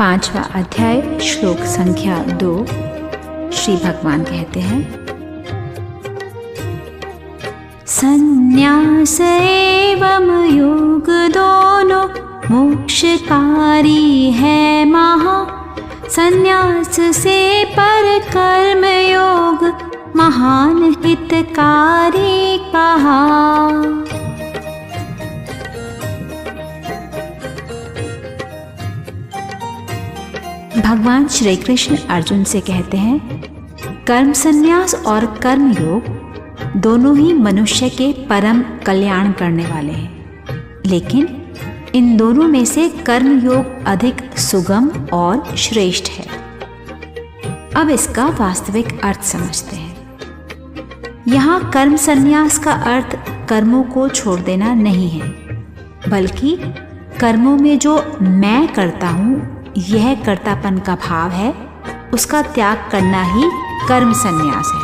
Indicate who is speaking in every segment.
Speaker 1: 5वां अध्याय श्लोक संख्या 2। श्री भगवान कहते हैं, संन्यास एवं योग दोनों मोक्षकारी है महा। संन्यास से पर कर्म योग महान हितकारी कहा। भगवान श्री कृष्ण अर्जुन से कहते हैं, कर्म संन्यास और कर्म योग दोनों ही मनुष्य के परम कल्याण करने वाले हैं, लेकिन इन दोनों में से कर्म योग अधिक सुगम और श्रेष्ठ है। अब इसका वास्तविक अर्थ समझते हैं। यहाँ कर्म संन्यास का अर्थ कर्मों को छोड़ देना नहीं है, बल्कि कर्मों में जो मैं करता हूँ, यह कर्तापन का भाव है, उसका त्याग करना ही कर्म संन्यास है।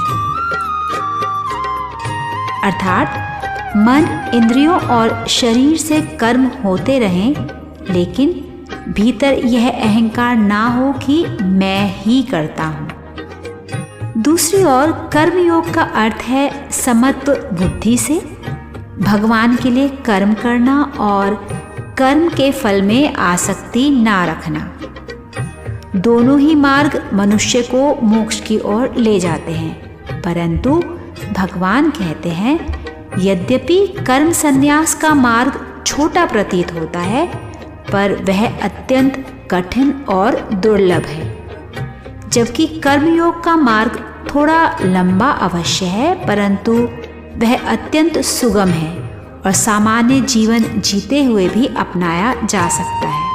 Speaker 1: अर्थात मन, इंद्रियों और शरीर से कर्म होते रहें, लेकिन भीतर यह अहंकार ना हो कि मैं ही करता हूँ। दूसरी ओर कर्मयोग का अर्थ है समत्व बुद्धि से भगवान के लिए कर्म करना और कर्म के फल में आसक्ति ना रखना। दोनों ही मार्ग मनुष्य को मोक्ष की ओर ले जाते हैं, परंतु भगवान कहते हैं, यद्यपि कर्म संन्यास का मार्ग छोटा प्रतीत होता है, पर वह अत्यंत कठिन और दुर्लभ है। जबकि कर्मयोग का मार्ग थोड़ा लंबा अवश्य है, परंतु वह अत्यंत सुगम है और सामान्य जीवन जीते हुए भी अपनाया जा सकता है।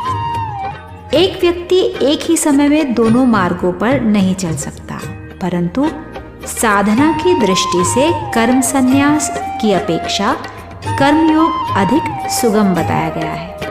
Speaker 1: एक व्यक्ति एक ही समय में दोनों मार्गों पर नहीं चल सकता, परंतु साधना की दृष्टि से कर्म संन्यास की अपेक्षा कर्मयोग अधिक सुगम बताया गया है।